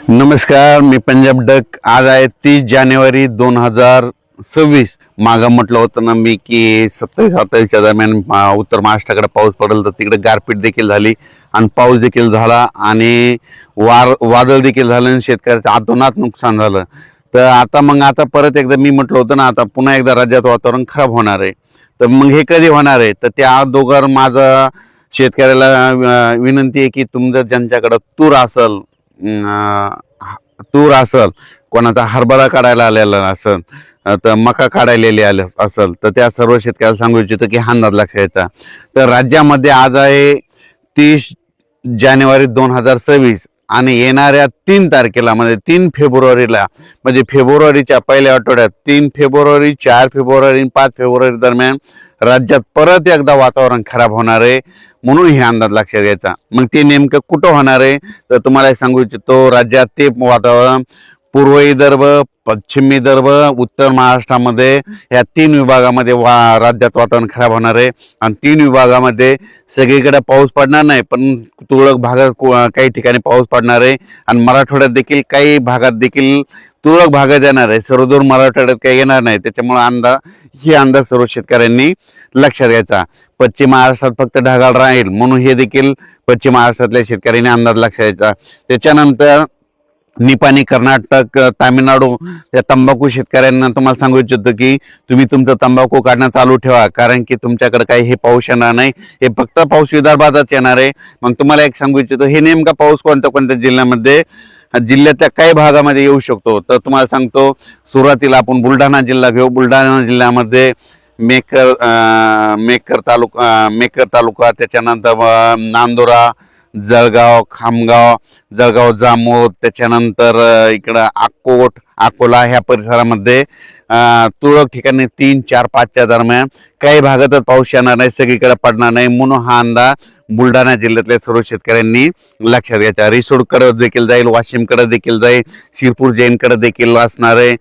नमस्कार, मी पंजाब डक. आज आहे 30 जानेवारी 2026. मागं म्हटलं होतं ना मी की 27-28च्या दरम्यान उत्तर महाराष्ट्राकडे पाऊस पडेल, तर तिकडे गारपीट देखील झाली आणि पाऊस देखील झाला आणि वादळ देखील झालं आणि शेतकऱ्याचं अतोनात नुकसान झालं. तर आता परत एकदा मी म्हटलं होतं ना, आता पुन्हा एकदा राज्यात वातावरण खराब होणार आहे. तर मग हे कधी होणार आहे? तर त्या अगोदर माझा शेतकऱ्याला विनंती आहे की तुमचं ज्यांच्याकडं तूर असल, कोणाचा हरभरा काढायला आलेला असल, तर मका काढायलेली असल, तर त्या सर्व शेतकऱ्याला सांगू इच्छितो की हा अंदाज लक्षात घ्यायचा. तर राज्यामध्ये आज आहे 30 जानेवारी 2026 आणि येणाऱ्या 3 तारखेला म्हणजे 3 फेब्रुवारीला, म्हणजे फेब्रुवारीच्या पहिल्या आठवड्यात 3 फेब्रुवारी, 4 फेब्रुवारी आणि 5 फेब्रुवारी दरम्यान राज्यात परत एकदा वातावरण खराब होणार आहे. म्हणून हे अंदाज लक्षात घ्यायचा. मग ते नेमकं कुठं होणार आहे तर तुम्हाला सांगू इच्छितो, राज्यात ते वातावरण पूर्व विदर्भ, पश्चिम विदर्भ, उत्तर महाराष्ट्रामध्ये या 3 विभागामध्ये राज्यात वातावरण खराब होणार आहे. आणि 3 विभागामध्ये सगळीकडे पाऊस पडणार नाही, पण तुरळक भागात काही ठिकाणी पाऊस पडणार आहे. आणि मराठवाड्यात देखील काही भागात देखील तुरळक भागात येणार आहे. सर्वदूर मराठवाड्यात काही येणार नाही. त्याच्यामुळे ही अंदाज सर्व शेतकऱ्यांनी लक्षात घ्यायचा. पश्चिम महाराष्ट्रात फक्त ढगाळ राहील, म्हणून हे देखील पश्चिम महाराष्ट्रातल्या शेतकऱ्यांनी अंदाज लक्षात घ्यायचा. त्याच्यानंतर निपाणी, कर्नाटक, तामिळनाडू या तंबाखू शेतकऱ्यांना तुम्हाला सांगू इच्छितो की तुम्ही तुमचं तंबाखू काढणं चालू ठेवा, कारण की तुमच्याकडे काही हे पाऊस येणार नाही. हे फक्त पाऊस विदर्भातच येणार आहे. मग तुम्हाला एक सांगू इच्छितो, हे नेमका पाऊस कोणत्या कोणत्या जिल्ह्यातल्या काही भागामध्ये येऊ शकतो. तर तुम्हाला सांगतो, सुरुवातीला आपण बुलढाणा जिल्हा घेऊ. बुलढाणा जिल्ह्यामध्ये मेकर तालुका, त्याच्यानंतर नांदुरा, जळगाव, खामगाव, जळगाव जामोद, त्याच्यानंतर इकडं अकोला ह्या परिसरामध्ये तुरळक ठिकाणी 3, 4, 5च्या दरम्यान काही भागातच पाऊस येणार नाही, सगळीकडे पडणार नाही. म्हणून हा अंदाज बुलढाणा जिल्ह्यातल्या सर्व शेतकऱ्यांनी लक्षात घ्यायचा. रिसोडकडे देखील जाईल, वाशिमकडे देखील जाईल, शिरपूर जैनकडे देखील असणार आहे.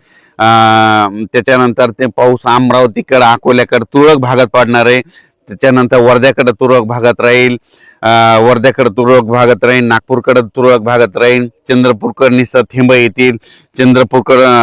त्याच्यानंतर ते पाऊस अमरावतीकडे, अकोल्याकडे तुरळक भागात पडणार आहे. त्याच्यानंतर वर्ध्याकडे तुरळक भागात राहील, नागपूरकडे तुरळक भागात राहील, चंद्रपूरकडे निसर्ग थेंब येतील,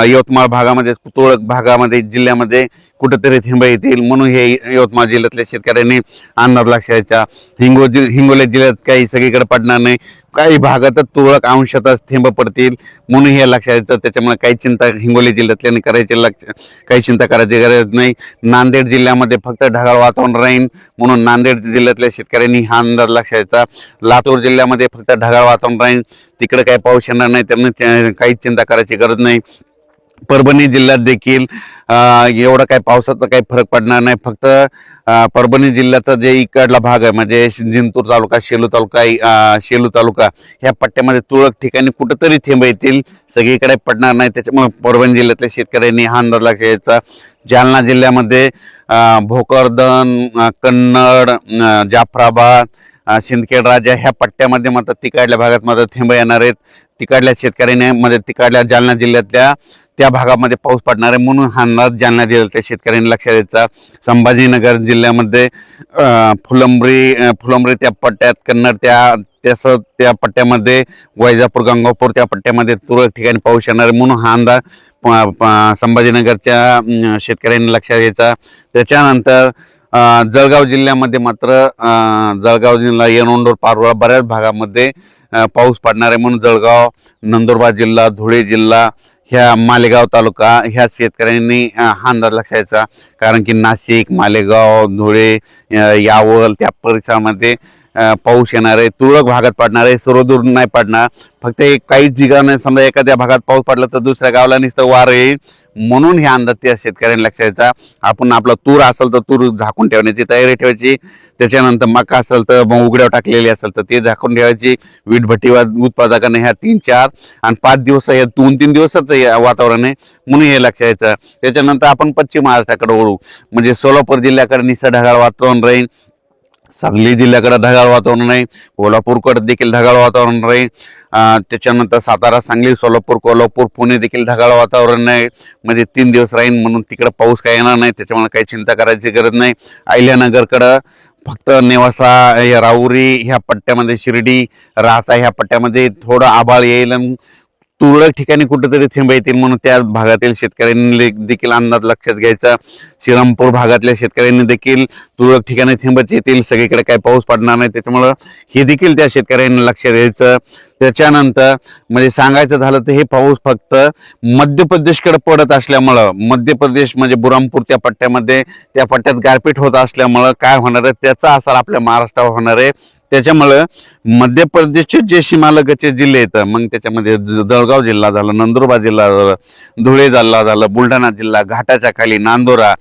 यवतमाळ भागामध्ये तुरळक भागामध्ये जिल्ह्यामध्ये कुठेतरी थेंब येतील. म्हणून हे यवतमाळ जिल्ह्यातल्या शेतकऱ्यांनी अंदाज लक्षात घ्यायचा. हिंगोली जिल्ह्यात काही सगळीकडे पडणार नाही, काही भागातच तुरळक अंशातच थेंब पडतील, म्हणून हे लक्षात घ्यायचं. त्याच्यामुळे हिंगोली जिल्ह्यातल्यानी काही चिंता करायची गरज नाही. नांदेड जिल्ह्यामध्ये फक्त ढगाळ वातावरण राहील, म्हणून नांदेड जिल्ह्यातल्या शेतकऱ्यांनी हा अंदाज लक्षात घ्यायचा. लातूर जिल्ह्यामध्ये फक्त ढगाळ वातावरण राहील, तिकडे काही पाऊस येणार नाही, त्यामुळे काही चिंता करायची गरज नाही. परभणी जिल्ह्यात देखील एवढा काही पावसाचा काही फरक पडणार नाही. फक्त परभणी जिल्ह्याचा जे इकडला भाग आहे, म्हणजे जिंतूर तालुका, शेलू तालुका ह्या पट्ट्यामध्ये तुरळक ठिकाणी कुठेतरी थेंब येतील, सगळीकडे पडणार नाही. त्याच्यामुळे परभणी जिल्ह्यातल्या शेतकऱ्यांनी हा अंदाज लक्षात घ्यायचा. जालना जिल्ह्यामध्ये भोकरदन, कन्नड, जाफराबाद, सिंदखेड राजा ह्या पट्ट्यामध्ये मात्र तिकडल्या भागात मात्र थेंब येणार आहेत. तिकडल्या शेतकऱ्यांनी म्हणजे तिकडल्या जालना जिल्ह्यातल्या त्या भागामध्ये पाऊस पडणार आहे, म्हणून हा अंदाज जालना जिल्ह्यातल्या शेतकऱ्यांनी लक्षात द्यायचा. संभाजीनगर जिल्ह्यामध्ये फुलंब्री त्या पट्ट्यात, कन्नड त्या पट्ट्यामध्ये, वैजापूर, गंगापूर त्या पट्ट्यामध्ये तुरळक ठिकाणी पाऊस येणार आहे, म्हणून हा अंदाज संभाजीनगरच्या शेतकऱ्यांनी लक्षात घ्यायचा. त्याच्यानंतर जळगाव जिल्ह्यामध्ये मात्र जळगाव जिल्हा, येरवंडोर, पारोळा बऱ्याच भागामध्ये पाऊस पडणार आहे, म्हणून जळगाव, नंदुरबार जिल्हा, धुळे जिल्हा, ह्या मालेगाव तालुका ह्या शेतकऱ्यांनी हा अंदाज लक्षात घ्यायचा. कारण की नाशिक, मालेगाव, धुळे, यावल त्या परिसरामध्ये पाऊस येणार आहे, तुरळक भागात पडणार आहे, सर्वदूर नाही पडणार. फक्त काही ठिकाणी समजा एखाद्या भागात पाऊस पडला तर दुसऱ्या गावाला नुसतं वार येईल, म्हणून हे अंदाज त्या शेतकऱ्यांनी लक्षात घ्यायचा. आपण आपला तूर असेल तर तूर झाकून ठेवण्याची तयारी ठेवायची. त्याच्यानंतर मका असेल तर मग उघड्यावर टाकलेली असेल तर ते झाकून ठेवायची. वीट उत्पादकांना ह्या 3, 4 आणि 5 दिवस, या 2-3 दिवसाच वातावरण आहे, म्हणून हे लक्षात घ्यायचं. त्याच्यानंतर आपण पश्चिम महाराष्ट्राकडे वळू, म्हणजे सोलापूर जिल्ह्याकडे निसर्ग ढगाळ वातावरण राहील, सांगली जिल्ह्याकडे ढगाळ वातावरण राहील, कोल्हापूरकडे देखील ढगाळ वातावरण राहील. त्याच्यानंतर सातारा, सांगली, सोलापूर, कोल्हापूर, पुणे देखील ढगाळ वातावरण आहे, म्हणजे 3 दिवस राहील, म्हणून तिकडे पाऊस काय येणार नाही, त्याच्यामुळे काही चिंता करायची गरज नाही. अहिल्यानगरकडं फक्त नेवासा, राहुरी ह्या पट्ट्यामध्ये, शिर्डी, राहता ह्या पट्ट्यामध्ये थोडं आभाळ येईल आणि तुरळक ठिकाणी कुठेतरी थेंब येतील म्हणून त्या भागातील शेतकऱ्यांनी देखील अंदाज लक्षात घ्यायचा. श्रीरामपूर भागातल्या शेतकऱ्यांनी देखील तुरळक ठिकाणी थेंबच येतील, सगळीकडे काही पाऊस पडणार नाही, त्याच्यामुळं हे देखील त्या शेतकऱ्यांनी लक्षात घ्यायचं. त्याच्यानंतर म्हणजे सांगायचं झालं तर हे पाऊस फक्त मध्य प्रदेशकडे पडत असल्यामुळं, मध्य प्रदेश म्हणजे बुरामपूर त्या पट्ट्यामध्ये, त्या पट्ट्यात गारपीट होत असल्यामुळं काय होणार आहे त्याचा असर आपल्या महाराष्ट्रावर होणार आहे. त्याच्यामुळं मध्य प्रदेशचे जे सीमालगतचे जिल्हे आहेत, मग त्याच्यामध्ये जळगाव जिल्हा झाला, नंदुरबार जिल्हा झाला, धुळे जिल्हा झाला, बुलढाणा जिल्हा, घाटाच्या खाली नांदोरा,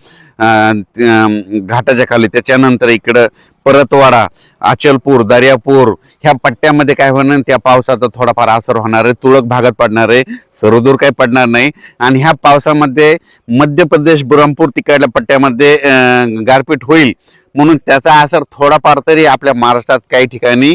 घाटाच्या खाली, त्याच्यानंतर इकडं परतवाडा, अचलपूर, दर्यापूर ह्या पट्ट्यामध्ये काय होणार, त्या पावसाचा थोडाफार असर होणार आहे, तुरळक भागात पडणार आहे, सर्वदूर काही पडणार नाही. आणि ह्या पावसामध्ये मध्य प्रदेश बुरहानपूर तिकडल्या पट्ट्यामध्ये गारपीट होईल म्हणून त्याचा असर थोडाफार तरी आपल्या महाराष्ट्रात काही ठिकाणी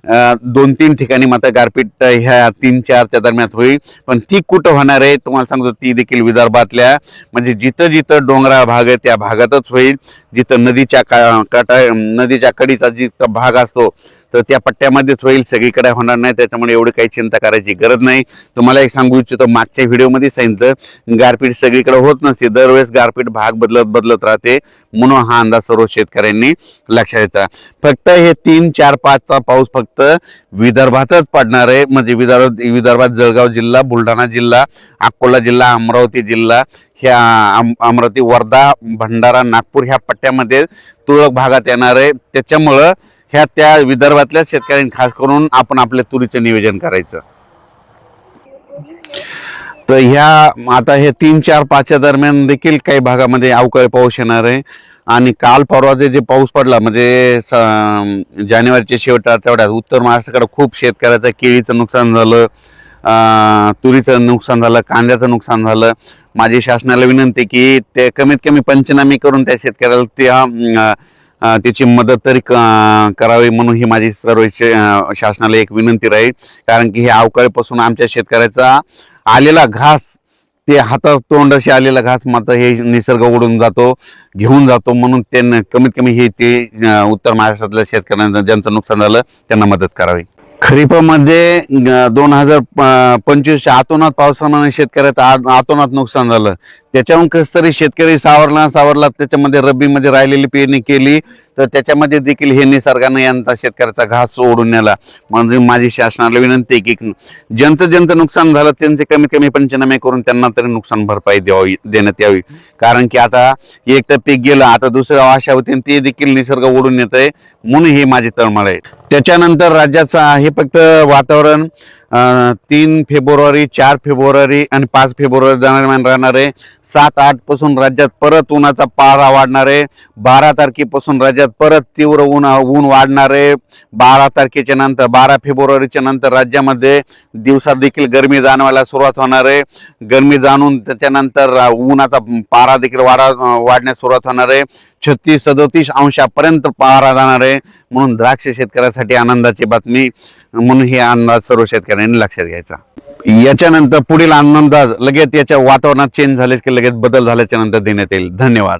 2-3 ठिकाणी मात्र गारपीट ह्या 3-4च्या दरम्यान होईल. पण ती कुठं होणार आहे तुम्हाला सांगतो, ती देखील विदर्भातल्या म्हणजे जिथं जिथं डोंगराळ भाग आहे त्या भागातच होईल. जिथं नदीच्या कडीचा जिथं भाग असतो तर त्या पट्ट्यामध्येच होईल, सगळीकडे होणार नाही. त्याच्यामुळे एवढी काही चिंता करायची गरज नाही. तुम्हाला एक सांगू इच्छितो, मागच्या व्हिडिओमध्ये सांगितलं गारपीट सगळीकडे होत नसते, दरवेळेस गारपीट भाग बदलत राहते, म्हणून हा अंदाज सर्व शेतकऱ्यांनी लक्षात घ्यायचा. फक्त हे 3, 4, 5चा पाऊस फक्त विदर्भातच पडणार आहे. म्हणजे विदर्भात जळगाव जिल्हा, बुलढाणा जिल्हा, अकोला जिल्हा, अमरावती जिल्हा, ह्या अमरावती, वर्धा, भंडारा, नागपूर ह्या पट्ट्यामध्ये तुरळक भागात येणार आहे. त्याच्यामुळं ह्या त्या विदर्भातल्या शेतकऱ्यांनी खास करून आपण आपल्या तुरीचं नियोजन करायचं. तर ह्या आता हे 3, 4, 5च्या दरम्यान देखील काही भागामध्ये अवकाळी पाऊस येणार आहे. आणि काल परवाचे जे पाऊस पडला म्हणजे जानेवारीच्या शेवटच्या आठवड्यात उत्तर महाराष्ट्राकडे खूप शेतकऱ्याचं केळीचं नुकसान झालं, तुरीचं नुकसान झालं, कांद्याचं नुकसान झालं. माझी शासनाला विनंती की ते कमीत कमी पंचनामे करून त्या शेतकऱ्याला त्याची मदत तरी करावी, म्हणून ही माझी सर्व शासनाला एक विनंती राहील. कारण की हे अवकाळीपासून आमच्या शेतकऱ्याचा आलेला घास, ते हातात तोंडाशी आलेला घास मात्र हे निसर्ग ओढून जातो, घेऊन जातो. म्हणून त्यांना कमीत कमी हे ते उत्तर महाराष्ट्रातल्या शेतकऱ्यांना ज्यांचं नुकसान झालं त्यांना मदत करावी. खरीपामध्ये 2025च्या अतोनात पावसामुळे शेतकऱ्याचं अतोनात नुकसान झालं. त्याच्याहून कसं तरी शेतकरी सावरला, त्याच्यामध्ये रब्बीमध्ये राहिलेली पेरणी केली तर त्याच्यामध्ये देखील हे निसर्गानं यांचा शेतकऱ्याचा घास ओढून नेला. म्हणजे माझी शासनाला विनंती आहे की ज्यांचं नुकसान झालं त्यांचे कमीत कमी पंचनामे करून त्यांना तरी नुकसान भरपाई देण्यात यावी. कारण की आता एक तर पीक गेलं, आता दुसरं आशा होती ते देखील निसर्ग ओढून येत आहे, म्हणून ही माझी तळमळ आहे. त्याच्यानंतर राज्याचं हे फक्त वातावरण 3 फेब्रुवारी, 4 फेब्रुवारी आणि 5 फेब्रुवारी दरम्यान राहणार आहे. 7-8 पासून राज्यात परत उन्हाचा पारा वाढणार आहे. 12 तारखेपासून राज्यात परत तीव्र ऊन वाढणार आहे. 12 तारखेच्या नंतर, 12 फेब्रुवारीच्या नंतर राज्यामध्ये दिवसात देखील गरमी जाणवायला सुरुवात होणार आहे. गरमी जाणून त्याच्यानंतर उन्हाचा पारा देखील वाढण्यास सुरुवात होणार आहे. 36-37 अंशापर्यंत पारा जाणार आहे. म्हणून द्राक्ष शेतकऱ्यासाठी आनंदाची बातमी, म्हणून हे अंदाज सर्व शेतकऱ्यांनी लक्षात घ्यायचा. याच्यानंतर पुढील अंदाज लगेच याच्या वातावरणात चेंज झाले की लगेच बदल झाल्याच्या नंतर देण्यात येईल. धन्यवाद.